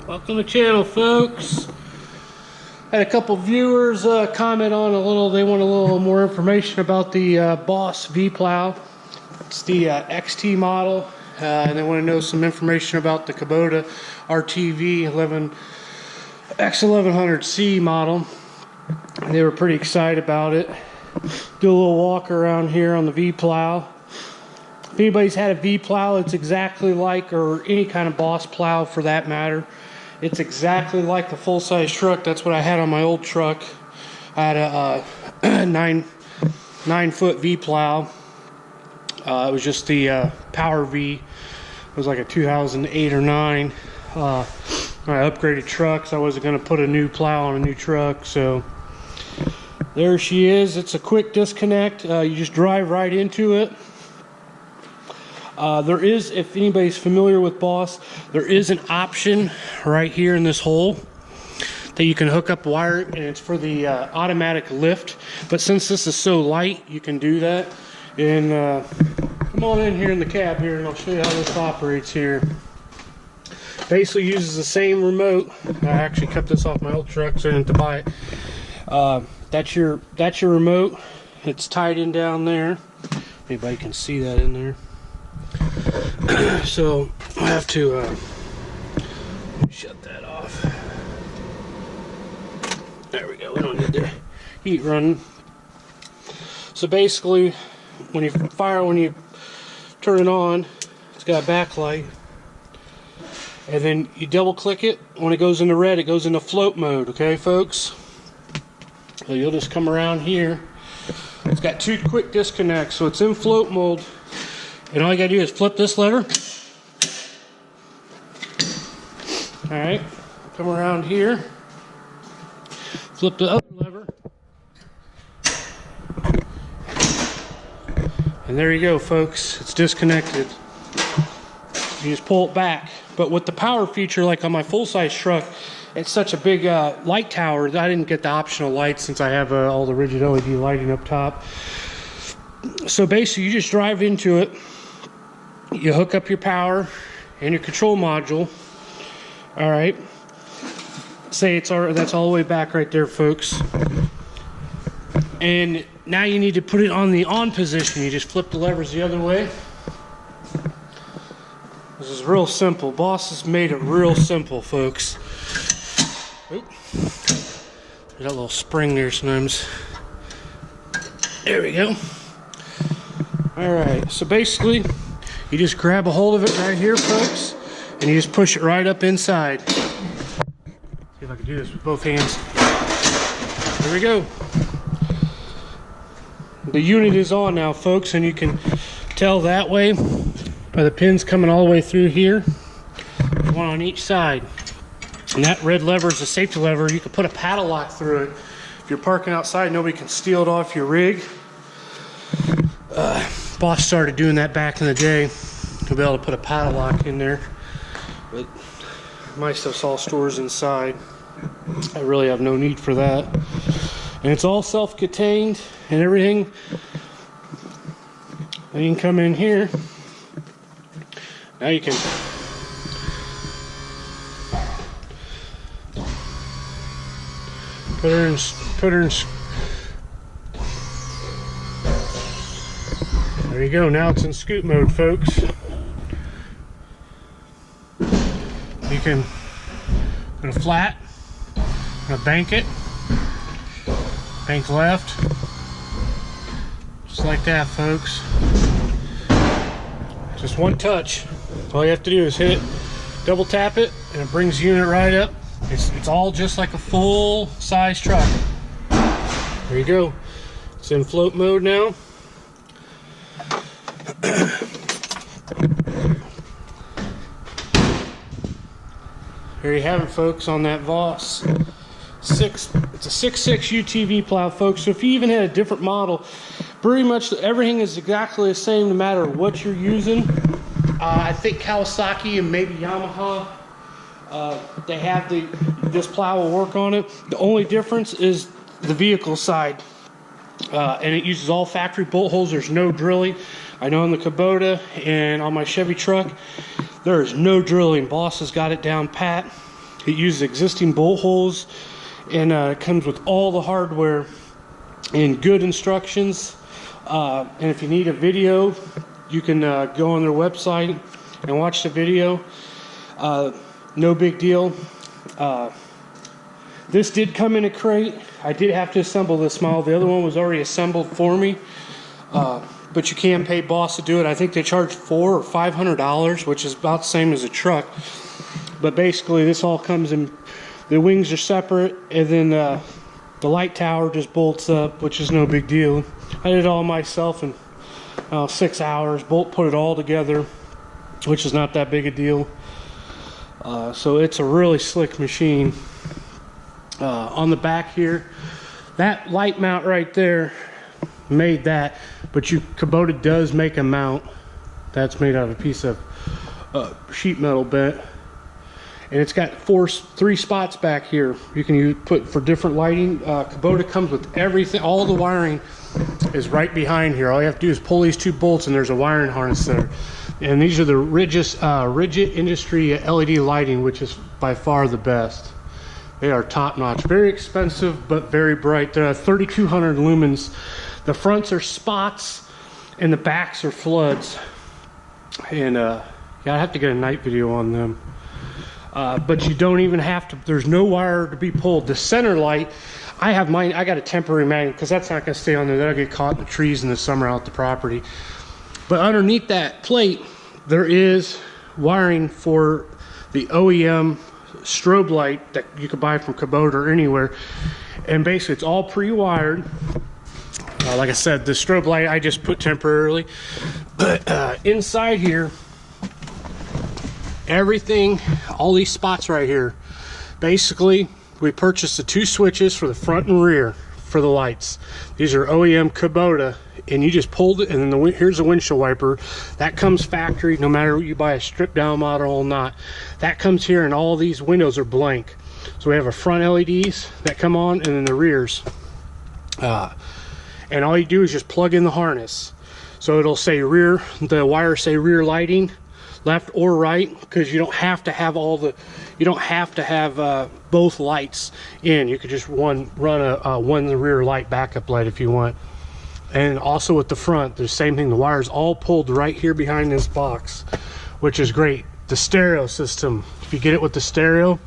Welcome to the channel, folks. Had a couple viewers comment on they want a little more information about the Boss V-Plow. It's the XT model, and they want to know some information about the Kubota RTV X-1100 C model. They were pretty excited about it. Do a little walk around here on the V-Plow. If anybody's had a V-Plow, it's exactly like, or any kind of Boss plow for that matter, it's exactly like the full-size truck. That's what I had on my old truck. I had a 9-foot V-Plow. It was just the Power V. It was like a 2008 or 9. I upgraded trucks. I wasn't going to put a new plow on a new truck, so there she is. It's a quick disconnect. You just drive right into it. There is, if anybody's familiar with Boss, there is an option right here in this hole that you can hook up wire, and it's for the automatic lift. But since this is so light, you can do that. And come on in here in the cab here, and I'll show you how this operates here. Basically uses the same remote. I actually cut this off my old truck, so I didn't have to buy it. That's your remote. It's tied in down there. Anybody can see that in there. So I have to shut that off. There we go. We don't need the heat running. So basically, when you turn it on, it's got a backlight, and then you double click it. When it goes into red, it goes into float mode. Okay, folks. So you'll just come around here. It's got 2 quick disconnects, so it's in float mode. And all you gotta do is flip this lever. Alright, come around here, flip the other lever, and there you go, folks. It's disconnected. You just pull it back. But with the power feature, like on my full-size truck, it's such a big light tower that I didn't get the optional lights since I have all the rigid LED lighting up top. So basically, you just drive into it. You hook up your power and your control module. All right. Say that's all the way back right there, folks. And now you need to put it on the on position. You just flip the levers the other way. This is real simple. Boss has made it real simple, folks. Oop. There's that little spring there sometimes. There we go. All right. So basically, you just grab a hold of it right here, folks, and you just push it right up inside. See if I can do this with both hands. There we go. The unit is on now, folks, and you can tell that way by the pins coming all the way through here. One on each side. And that red lever is a safety lever. You can put a paddle lock through it. If you're parking outside, nobody can steal it off your rig. Boss started doing that back in the day to be able to put a paddle lock in there, but my stuff's all stores inside. I really have no need for that, and it's all self-contained and everything. Then you can come in here. Now you can put her in. There you go. Now it's in scoot mode, folks. You can go to flat, bank it, bank left, just like that, folks. Just one touch. All you have to do is hit it, double tap it, and it brings the unit right up. It's all just like a full-size truck. There you go. It's in float mode now. There you have it, folks, on that Voss 6. It's a 6.6 UTV plow, folks. So if you even had a different model, pretty much everything is exactly the same no matter what you're using. I think Kawasaki and maybe Yamaha, they have this plow will work on it. The only difference is the vehicle side. And it uses all factory bolt holes. There's no drilling. I know on the Kubota and on my Chevy truck, There is no drilling. Boss has got it down pat. It uses existing bolt holes, and it comes with all the hardware and good instructions. And if you need a video, you can go on their website and watch the video. No big deal. This did come in a crate. I did have to assemble this model. The other one was already assembled for me. But you can pay Boss to do it. I think they charge $400 or $500, which is about the same as a truck. But basically, this all comes in. The wings are separate, and then the light tower just bolts up, which is no big deal. I did it all myself in 6 hours. Put it all together, which is not that big a deal. So it's a really slick machine. On the back here, that light mount right there made that, but Kubota does make a mount that's made out of a piece of sheet metal bent, and it's got three spots back here you can put for different lighting. Kubota comes with everything. All the wiring is right behind here. All you have to do is pull these two bolts, and there's a wiring harness there. And these are the rigid industry LED lighting, which is by far the best. They are top notch. Very expensive, but very bright. They're 3,200 lumens. The fronts are spots, and the backs are floods. And yeah, I have to get a night video on them. But you don't even have to. There's no wire to be pulled. The center light, I have mine. I got a temporary magnet because that's not going to stay on there. That'll get caught in the trees in the summer out the property. But underneath that plate, there is wiring for the OEM strobe light that you could buy from Kubota or anywhere. And basically, it's all pre-wired. Like I said, the strobe light I just put temporarily. But inside here, everything, all these spots right here, basically, we purchased the two switches for the front and rear for the lights. These are OEM Kubota, and you just pulled it, and then here's a windshield wiper. That comes factory, no matter you buy a stripped down model or not. That comes here, and all these windows are blank. So we have a front LEDs that come on, and then the rears. And all you do is just plug in the harness. So it'll say rear, the wires say rear lighting, left or right, because you don't have to have both lights in. You could just run one rear light backup light if you want. And also with the front, the same thing. The wire's all pulled right here behind this box, which is great. The stereo system, if you get it with the stereo.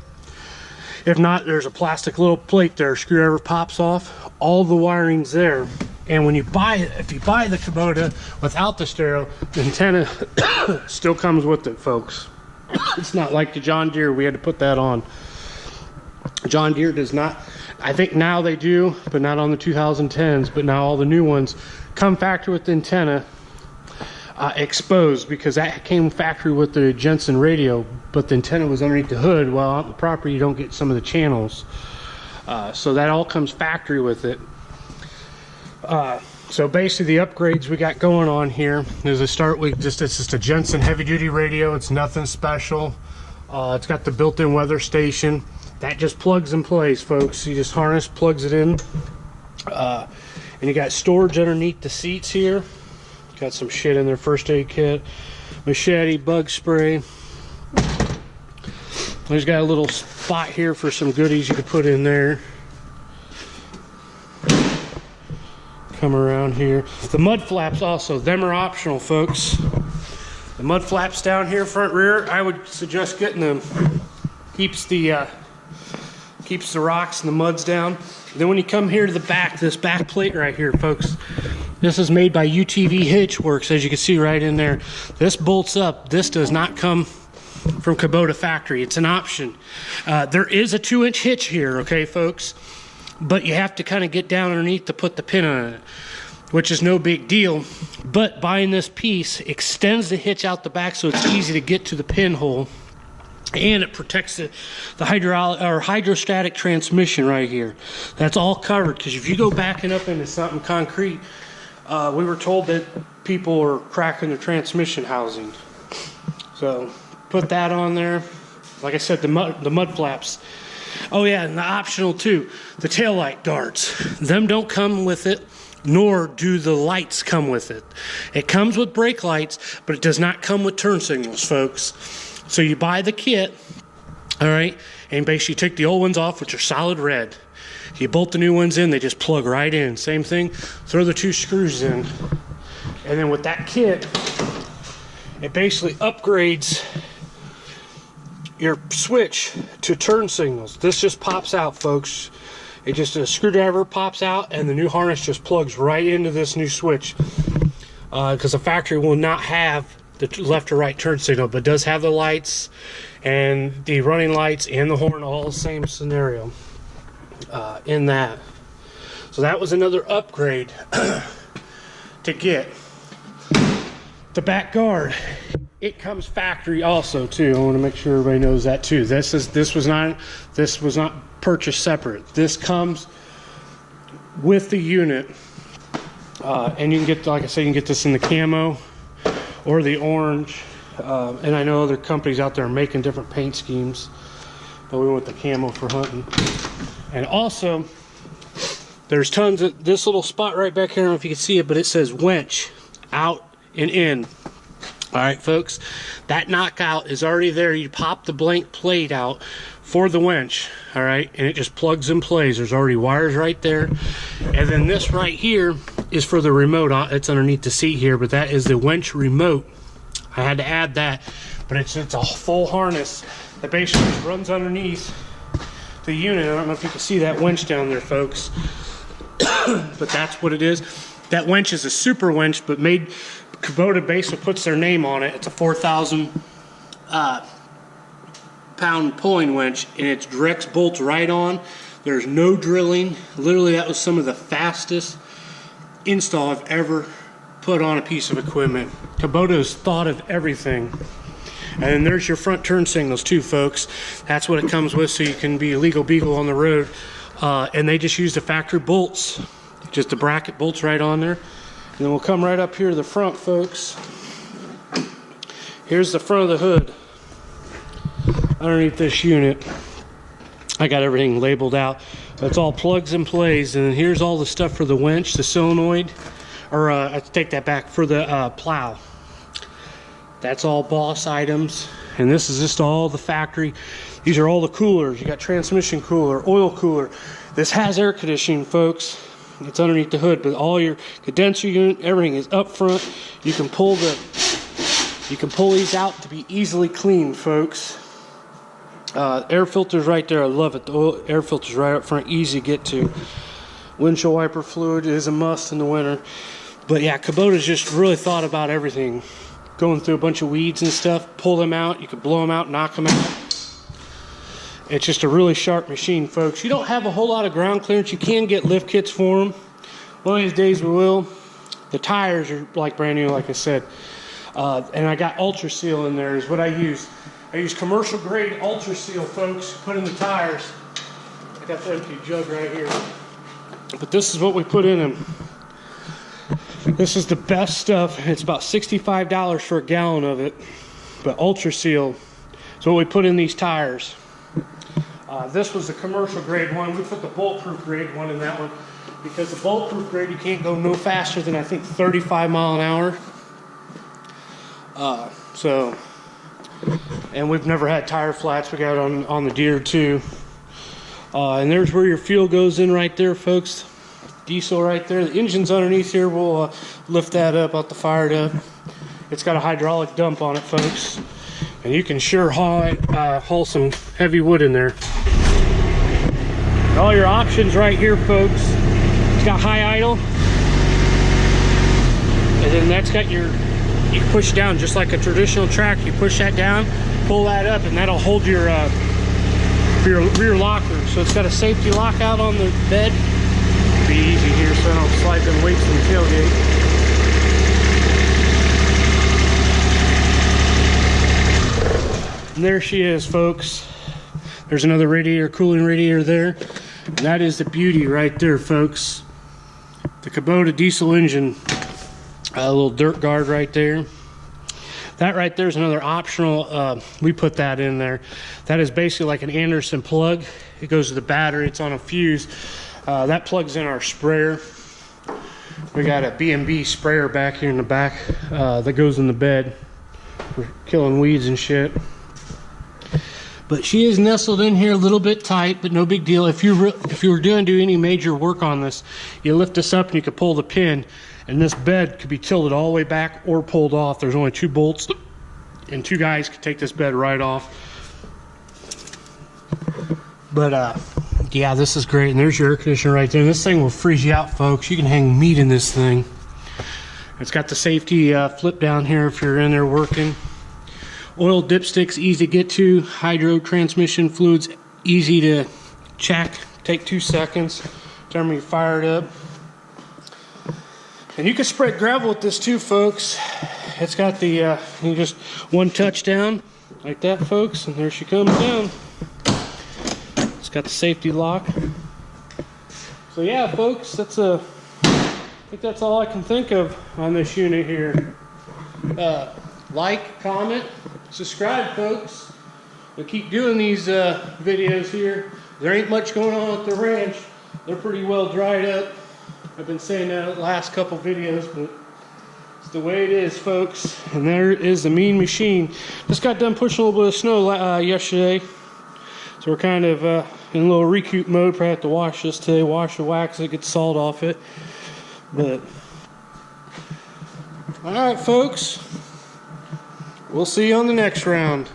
If not, there's a plastic little plate there. Screwdriver pops off. All the wiring's there. And when you buy it, if you buy the Kubota without the stereo, the antenna still comes with it, folks. It's not like the John Deere. We had to put that on. John Deere does not. I think now they do, but not on the 2010s. But now all the new ones come factory with the antenna exposed, because that came factory with the Jensen radio, but the antenna was underneath the hood. Well, out on the property, you don't get some of the channels. So that all comes factory with it. So basically the upgrades we got going on here is to start with it's just a Jensen heavy duty radio. It's nothing special. It's got the built-in weather station that just plugs and plays, folks. You just harness, plugs it in, and you got storage underneath the seats here. Got some shit in their first aid kit, machete, bug spray. There's got a little spot here for some goodies you could put in there. Come around here. The mud flaps also, them are optional, folks. The mud flaps down here, front, rear, I would suggest getting them. Keeps the rocks and the muds down. Then when you come here to the back, this back plate right here, folks, this is made by UTV Hitch Works, as you can see right in there. This bolts up. This does not come from Kubota factory. It's an option. There is a 2-inch hitch here, okay, folks? But you have to kind of get down underneath to put the pin on it, which is no big deal. But buying this piece extends the hitch out the back, so it's easy to get to the pinhole, and it protects the hydrostatic transmission right here. That's all covered, because if you go backing up into something concrete, we were told that people are cracking their transmission housing. So put that on there. Like I said, the mud flaps. Oh yeah, and the optional too, the taillight guards. Them don't come with it, nor do the lights come with it. It comes with brake lights, but it does not come with turn signals, folks. So you buy the kit, all right, and basically take the old ones off, which are solid red. You bolt the new ones in, they just plug right in. Same thing, throw the 2 screws in. And then with that kit, it basically upgrades your switch to turn signals. This just pops out, folks. It just, a screwdriver pops out and the new harness just plugs right into this new switch. Because the factory will not have the left or right turn signal, but does have the lights and the running lights and the horn, all the same scenario in that. So that was another upgrade to get. The back guard, it comes factory also too. I want to make sure everybody knows that too. This was not purchased separate. This comes with the unit, and you can get, like I said, you can get this in the camo or the orange. And I know other companies out there are making different paint schemes, but we went the camo for hunting. And also, there's tons of this little spot right back here. I don't know if you can see it, but it says Winch out and in. All right, folks, that knockout is already there. You pop the blank plate out for the winch, all right, and it just plugs and plays. There's already wires right there. And then this right here is for the remote. It's underneath the seat here, but that is the winch remote. I had to add that, but it's a full harness that basically just runs underneath the unit. I don't know if you can see that winch down there, folks, but that's what it is. That winch is a super winch, but made, Kubota basically puts their name on it. It's a 4,000 pound pulling winch, and it directs bolts right on. There's no drilling. Literally, that was some of the fastest install I've ever put on a piece of equipment. Kubota's thought of everything. And then there's your front turn signals too, folks. That's what it comes with, so you can be a legal beagle on the road. And they just use the factory bolts. Just the bracket bolts right on there. And then we'll come right up here to the front, folks. Here's the front of the hood. Underneath this unit, I got everything labeled out. It's all plugs and plays. And then here's all the stuff for the winch, the solenoid, or I take that back, for the plow. That's all Boss items. And this is just all the factory. These are all the coolers. You got transmission cooler, oil cooler. This has air conditioning, folks. It's underneath the hood, but all your condenser unit, everything is up front. You can pull these out to be easily cleaned, folks. Air filters right there. I love it. The oil, air filters right up front, easy to get to. Windshield wiper fluid is a must in the winter. But yeah, Kubota's just really thought about everything. Going through a bunch of weeds and stuff, pull them out. You can blow them out, knock them out. It's just a really sharp machine, folks. You don't have a whole lot of ground clearance. You can get lift kits for them. One of these days we will. The tires are like brand new, like I said. And I got Ultra Seal in there is what I use. I use commercial grade Ultra Seal, folks, put in the tires. I got the empty jug right here. But this is what we put in them. This is the best stuff. It's about $65 for a gallon of it. But Ultra Seal is what we put in these tires. This was the commercial grade one. We put the bulletproof grade one in that one because the bulletproof grade, you can't go no faster than I think 35 mile an hour. And we've never had tire flats. We got it on the Deere too. And there's where your fuel goes in right there, folks. Diesel right there. The engine's underneath here. We'll lift that up out the fire up. It's got a hydraulic dump on it, folks. And you can sure haul some heavy wood in there. All your options right here, folks. It's got high idle. And then that's got your, you push down just like a traditional tractor. You push that down, pull that up, and that'll hold your rear locker. So it's got a safety lockout on the bed. Be easy here so I don't slide them weights in the tailgate. And there she is, folks. There's another radiator, cooling radiator there. And that is the beauty right there, folks. The Kubota diesel engine. A little dirt guard right there. That right there is another optional. We put that in there. That is basically like an Anderson plug. It goes to the battery. It's on a fuse. That plugs in our sprayer. We got a B&B sprayer back here in the back that goes in the bed for killing weeds and shit. But she is nestled in here a little bit tight, but no big deal. If you were doing any major work on this, you lift this up and you can pull the pin, and this bed could be tilted all the way back or pulled off. There's only 2 bolts, and 2 guys could take this bed right off. But yeah, this is great. And there's your air conditioner right there. And this thing will freeze you out, folks. You can hang meat in this thing. It's got the safety flip down here if you're in there working. Oil dipsticks, easy to get to. Hydro transmission fluids, easy to check. Take 2 seconds. Time you fire it up. And you can spread gravel with this too, folks. It's got the, you just one touch down, like that, folks, and there she comes down. It's got the safety lock. So yeah, folks, that's I think that's all I can think of on this unit here. Like, comment, subscribe, folks. We'll keep doing these videos here. There ain't much going on at the ranch. They're pretty well dried up. I've been saying that the last couple videos, but it's the way it is, folks. And there is the mean machine. Just got done pushing a little bit of snow yesterday. So we're kind of in a little recoup mode. Probably have to wash this today, wash the wax, get the salt off it. But all right, folks, we'll see you on the next round.